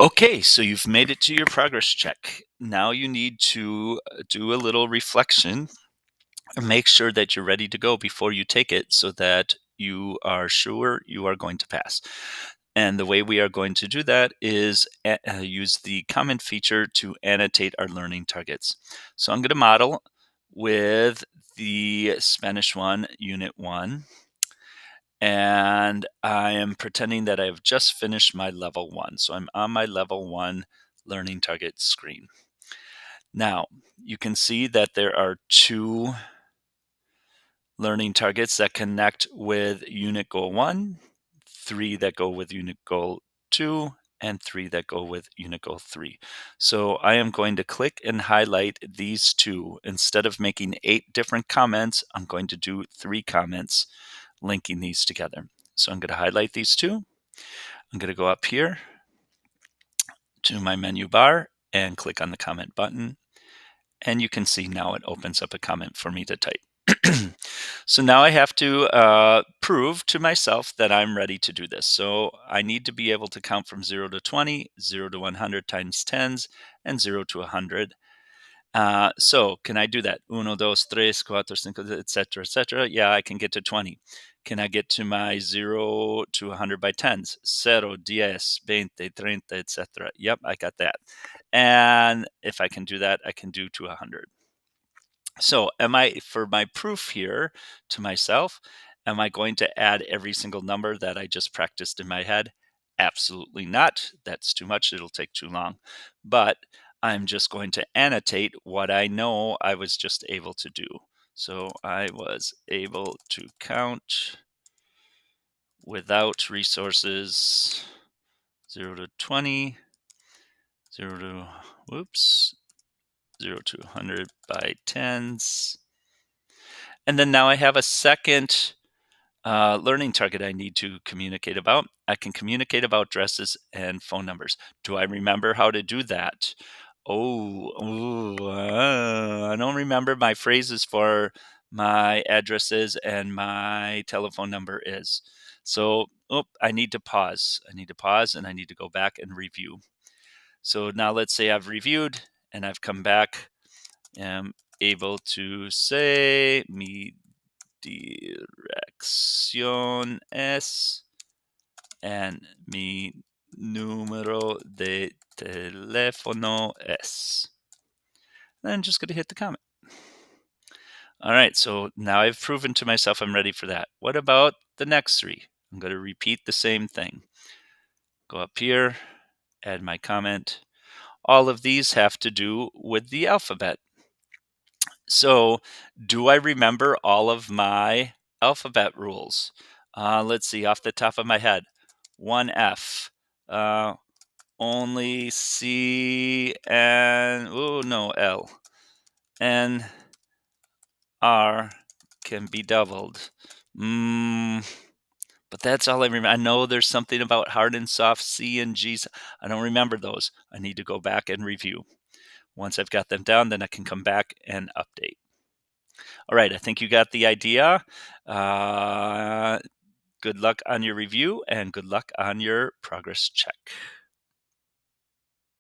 Okay, so you've made it to your progress check. Now you need to do a little reflection and make sure that you're ready to go before you take it so that you are sure you are going to pass. And the way we are going to do that is use the comment feature to annotate our learning targets. So I'm going to model with the Spanish 1, Unit 1. And I am pretending that I have just finished my level 1. So I'm on my level 1 learning target screen. Now, you can see that there are 2 learning targets that connect with unit goal 1, 3 that go with unit goal 2, and 3 that go with unit goal 3. So I am going to click and highlight these 2. Instead of making 8 different comments, I'm going to do 3 comments linking these together. So I'm going to highlight these 2. I'm going to go up here to my menu bar and click on the comment button. And you can see now it opens up a comment for me to type. So now I have to prove to myself that I'm ready to do this. So I need to be able to count from 0 to 20, 0 to 100 times tens, and 0 to 100. So can I do that? Uno, dos, tres, cuatro, cinco, etc., etc. Yeah, I can get to 20. Can I get to my 0 to 100 by tens? Cero, diez, veinte, treinta, etc. Yep, I got that. And if I can do that, I can do to 100. So for my proof here to myself, am I going to add every single number that I just practiced in my head? Absolutely not. That's too much. It'll take too long. But I'm just going to annotate what I know I was just able to do. So I was able to count without resources 0 to 20, 0 to, whoops, 0 to 100 by tens. And then now I have a second learning target I need to communicate about. I can communicate about addresses and phone numbers. Do I remember how to do that? I don't remember my phrases for my addresses and my telephone number is. So, I need to pause. I need to pause and I need to go back and review. So now let's say I've reviewed and I've come back. Am able to say mi dirección es and mi número de teléfono es. Then I'm just going to hit the comment. All right, so now I've proven to myself I'm ready for that. What about the next 3? I'm going to repeat the same thing. Go up here, add my comment. All of these have to do with the alphabet. So, do I remember all of my alphabet rules? Let's see, off the top of my head, 1F, uh, only C and, L. N, R can be doubled. But that's all I remember. I know there's something about hard and soft C and G's. I don't remember those. I need to go back and review. Once I've got them down, then I can come back and update. All right, I think you got the idea. Good luck on your review and good luck on your progress check.